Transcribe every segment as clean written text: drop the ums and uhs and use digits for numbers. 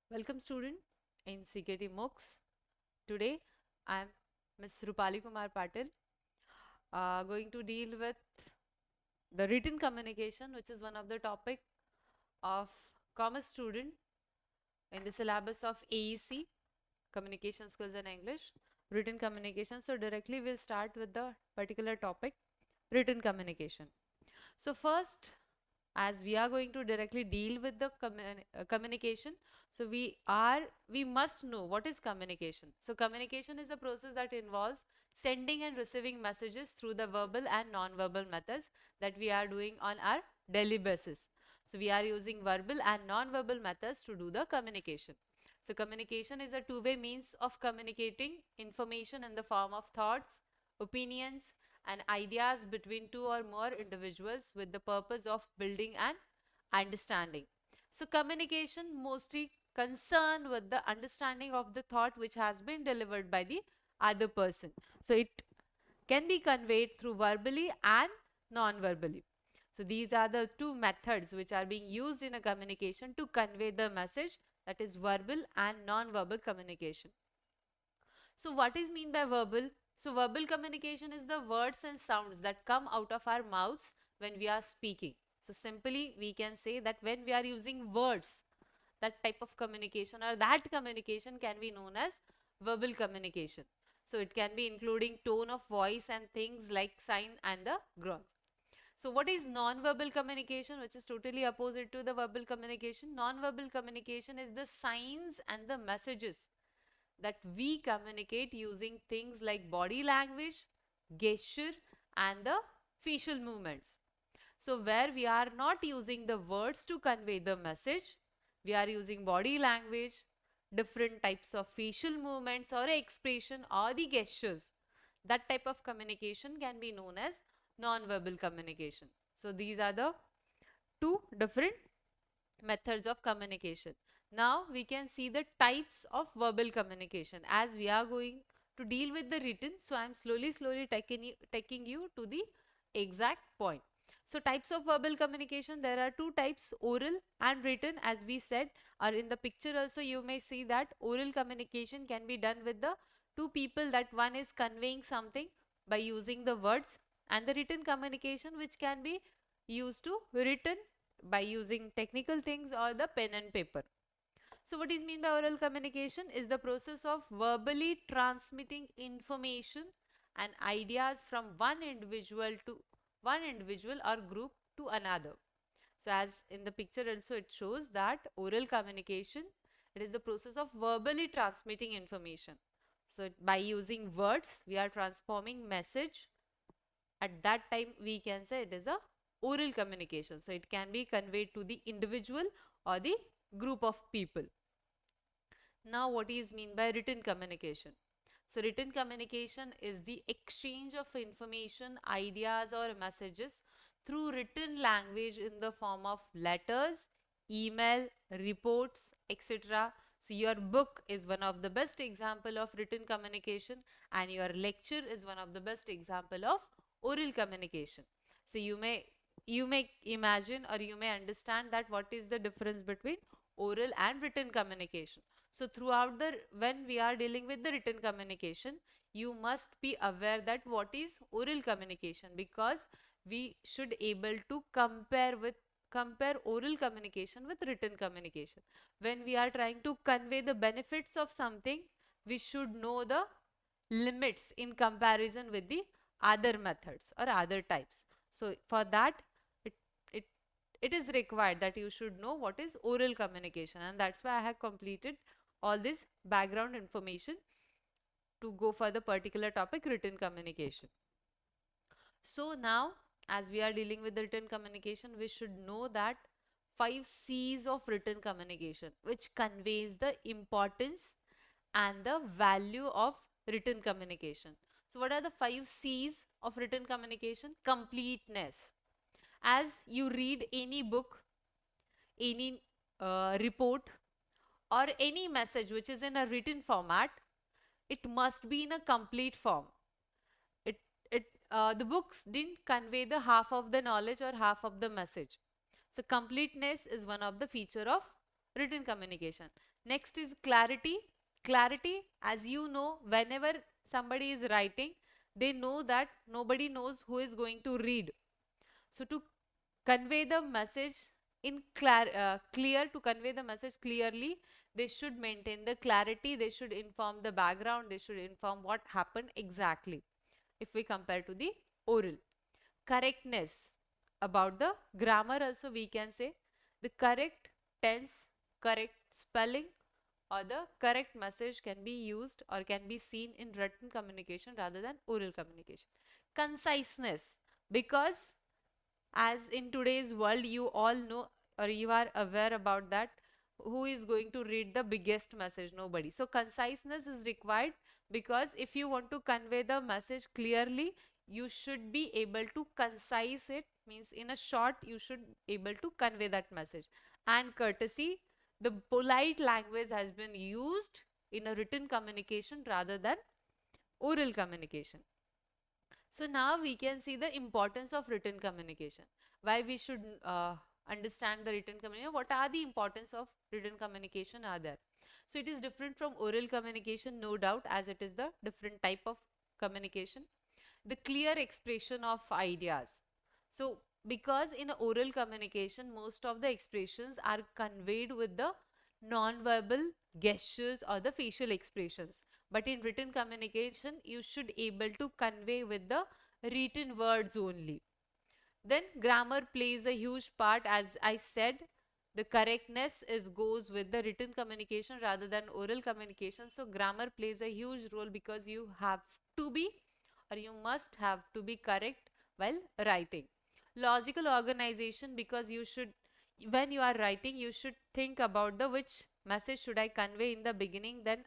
Welcome student in CKT MOOCs. Today I am Ms. Rupali Patil going to deal with the written communication, which is one of the topic of commerce student in the syllabus of AEC, Communication Skills in English, written communication. So directly we'll start with the particular topic, written communication. So first, as we are going to directly deal with the communication, so we must know what is communication. So communication is a process that involves sending and receiving messages through the verbal and non-verbal methods that we are doing on our daily basis. So we are using verbal and non-verbal methods to do the communication. So communication is a two-way means of communicating information in the form of thoughts, opinions, and ideas between two or more individuals with the purpose of building an understanding. So communication mostly concerned with the understanding of the thought which has been delivered by the other person. So it can be conveyed through verbally and non-verbally. So these are the two methods which are being used in a communication to convey the message, that is verbal and non-verbal communication. So what is mean by verbal? So verbal communication is the words and sounds that come out of our mouths when we are speaking. So simply we can say that when we are using words, that type of communication or that communication can be known as verbal communication. So it can be including tone of voice and things like sign and the growth. So what is non-verbal communication, which is totally opposite to the verbal communication? Non-verbal communication is the signs and the messages that we communicate using things like body language, gesture, and the facial movements. So where we are not using the words to convey the message, we are using body language, different types of facial movements or expression or the gestures. That type of communication can be known as non-verbal communication. So these are the two different methods of communication. Now we can see the types of verbal communication as we are going to deal with the written. So I am slowly taking you to the exact point. So types of verbal communication, there are two types, oral and written, as we said, or in the picture also you may see that oral communication can be done with the two people, that one is conveying something by using the words, and the written communication which can be used to written by using technical things or the pen and paper. So what is mean by oral communication is the process of verbally transmitting information and ideas from one individual or group to another. So as in the picture also it shows that oral communication, it is the process of verbally transmitting information. So by using words we are transforming message. At that time we can say it is a oral communication. So it can be conveyed to the individual or the group of people. Now what is mean by written communication? So written communication is the exchange of information, ideas or messages through written language in the form of letters, email, reports, etc. So your book is one of the best example of written communication, and your lecture is one of the best example of oral communication. So you may imagine or you may understand that what is the difference between oral and written communication. So throughout the, when we are dealing with the written communication, you must be aware that what is oral communication, because we should able to compare oral communication with written communication. When we are trying to convey the benefits of something, we should know the limits in comparison with the other methods or other types. So for that, it, it, it is required that you should know what is oral communication, and that's why I have completed all this background information to go for the particular topic, written communication. So now as we are dealing with the written communication, we should know that 5 C's of written communication, which conveys the importance and the value of written communication. So what are the 5 C's of written communication? Completeness. As you read any book, any report or any message which is in a written format, it must be in a complete form. The books didn't convey the half of the knowledge or half of the message. So completeness is one of the feature of written communication. Next is clarity. Clarity, as you know, whenever somebody is writing, they know that nobody knows who is going to read. So to convey the message to convey the message clearly, they should maintain the clarity, they should inform the background, they should inform what happened exactly if we compare to the oral. Correctness, about the grammar also we can say the correct tense, correct spelling, or the correct message can be used or can be seen in written communication rather than oral communication. Conciseness, because as in today's world you all know or you are aware about that, who is going to read the biggest message? Nobody. So conciseness is required, because if you want to convey the message clearly, you should be able to concise it, means in a short you should able to convey that message. And courtesy, the polite language has been used in a written communication rather than oral communication. So now we can see the importance of written communication. Why we should understand the written communication. What are the importance of written communication are there? So it is different from oral communication, no doubt, as it is the different type of communication. The clear expression of ideas. So because in oral communication, most of the expressions are conveyed with the non-verbal gestures or the facial expressions. But in written communication, you should able to convey with the written words only. Then grammar plays a huge part. As I said, the correctness is goes with the written communication rather than oral communication. So grammar plays a huge role, because you have to be or you must have to be correct while writing. Logical organization, because you should, when you are writing, you should think about the which message should I convey in the beginning, then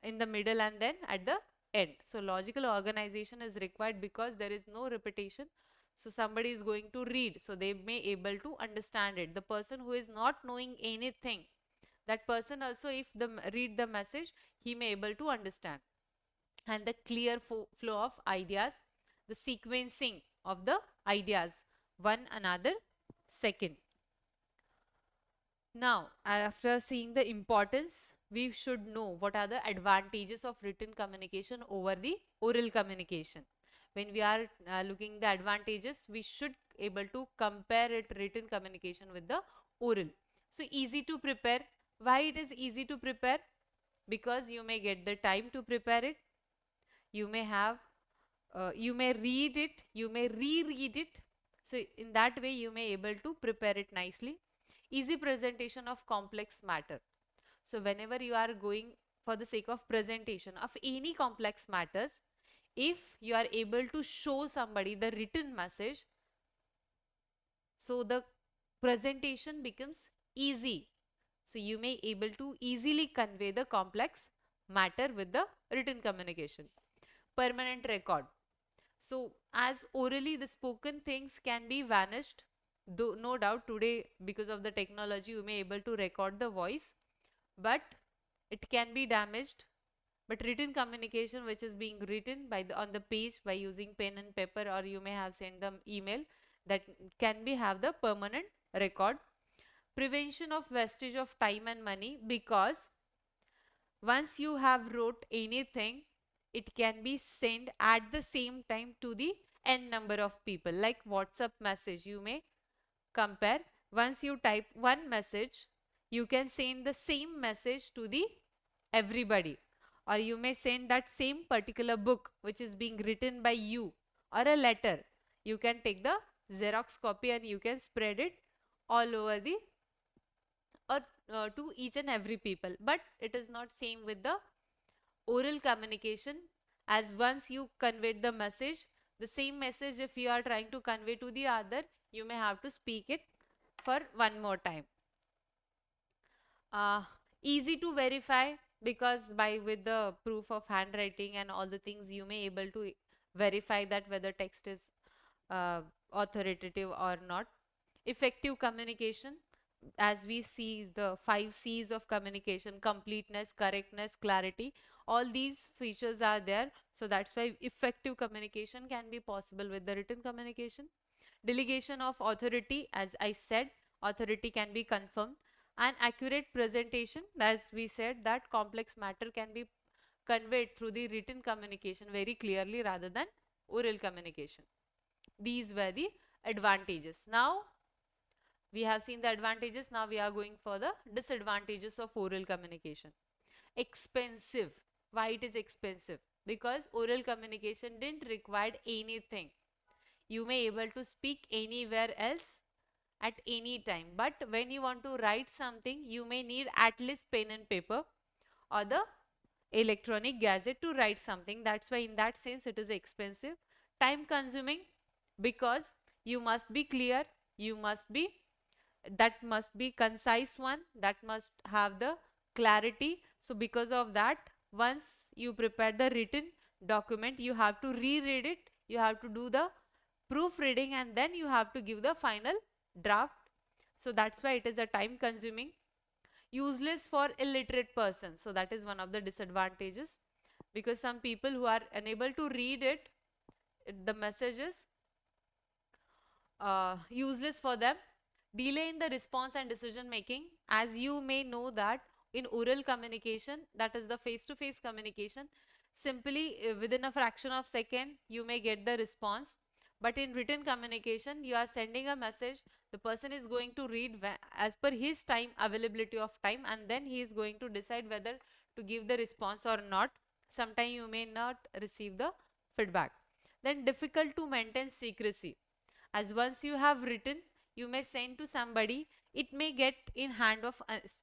in the middle, and then at the end. So logical organization is required because there is no repetition. So somebody is going to read, so they may able to understand it. The person who is not knowing anything, that person also, if the read the message, he may able to understand. And the clear flow of ideas, the sequencing of the ideas, one another second. Now, after seeing the importance, we should know what are the advantages of written communication over the oral communication. When we are looking the advantages, we should able to compare it written communication with the oral. So easy to prepare. Why it is easy to prepare? Because you may get the time to prepare it. You may have, you may read it, you may reread it. So in that way, you may able to prepare it nicely. Easy presentation of complex matter. So whenever you are going for the sake of presentation of any complex matters, if you are able to show somebody the written message, so the presentation becomes easy. So you may able to easily convey the complex matter with the written communication. Permanent record. So as orally the spoken things can be vanished, though no doubt today because of the technology you may able to record the voice, but it can be damaged. But written communication, which is being written by the on the page by using pen and paper, or you may have sent them email, that can be have the permanent record. Prevention of wastage of time and money, because once you have wrote anything, it can be sent at the same time to the n number of people. Like WhatsApp message, you may compare. Once you type one message, you can send the same message to the everybody, or you may send that same particular book which is being written by you, or a letter. You can take the Xerox copy and you can spread it all over the, or to each and every people. But it is not same with the oral communication, as once you conveyed the message, the same message if you are trying to convey to the other, you may have to speak it for one more time. uh, Easy to verify, because by with the proof of handwriting and all the things, you may able to verify that whether text is authoritative or not. Effective communication, as we see the 5 C's of communication: completeness, correctness, clarity. All these features are there, so that's why effective communication can be possible with the written communication. Delegation of authority, as I said, authority can be confirmed. and accurate presentation. As we said, that complex matter can be conveyed through the written communication very clearly rather than oral communication. These were the advantages. Now we have seen the advantages. Now we are going for the disadvantages of oral communication. Expensive. Why it is expensive? Because oral communication didn't require anything. You may able to speak anywhere else at any time, but when you want to write something, you may need at least pen and paper or the electronic gadget to write something. That's why in that sense it is expensive. Time consuming, because you must be clear, you must be, that must be concise one, that must have the clarity. So because of that, once you prepare the written document, you have to reread it, you have to do the proofreading, and then you have to give the final draft. So that's why it is a time consuming. Useless for illiterate persons. So that is one of the disadvantages, because some people who are unable to read it, the messages useless for them. Delay in the response and decision making. As you may know that in oral communication, that is the face-to-face communication, simply within a fraction of second you may get the response. But in written communication, you are sending a message, the person is going to read as per his time, availability of time, and then he is going to decide whether to give the response or not. Sometime you may not receive the feedback. Then difficult to maintain secrecy. As once you have written, you may send to somebody, it may get in hand of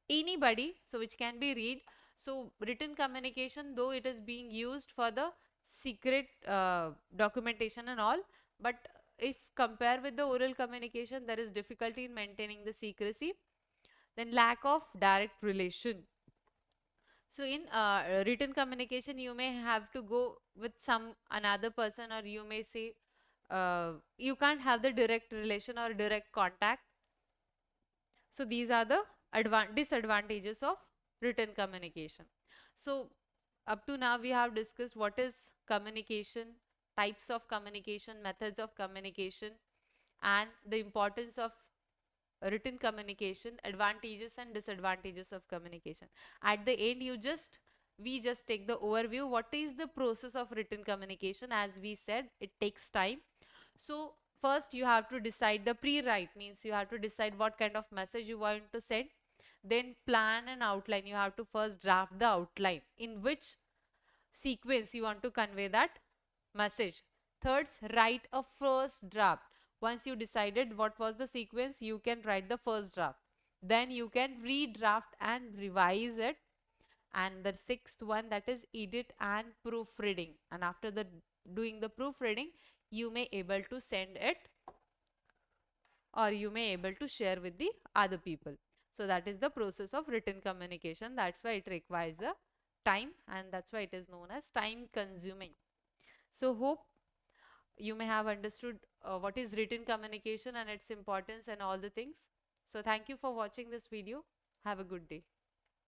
anybody, so which can be read. So written communication, though it is being used for the secret documentation and all, but if compare with the oral communication, there is difficulty in maintaining the secrecy. Then lack of direct relation. So in written communication, you may have to go with some another person, or you may say you can't have the direct relation or direct contact. So these are the disadvantages of written communication. So up to now we have discussed what is communication, types of communication, methods of communication, and the importance of written communication, advantages and disadvantages of communication. At the end, we just take the overview. What is the process of written communication? As we said, it takes time. So first you have to decide the pre-write, means you have to decide what kind of message you want to send. Then plan and outline. You have to first draft the outline in which sequence you want to convey that message. Third, write a first draft. Once you decided what was the sequence, you can write the first draft. Then you can redraft and revise it. And the sixth one, that is edit and proofreading. And after the doing the proofreading, you may able to send it, or you may able to share with the other people. So that is the process of written communication. That's why it requires a time, and that's why it is known as time consuming. So hope you may have understood what is written communication and its importance and all the things. So thank you for watching this video. Have a good day.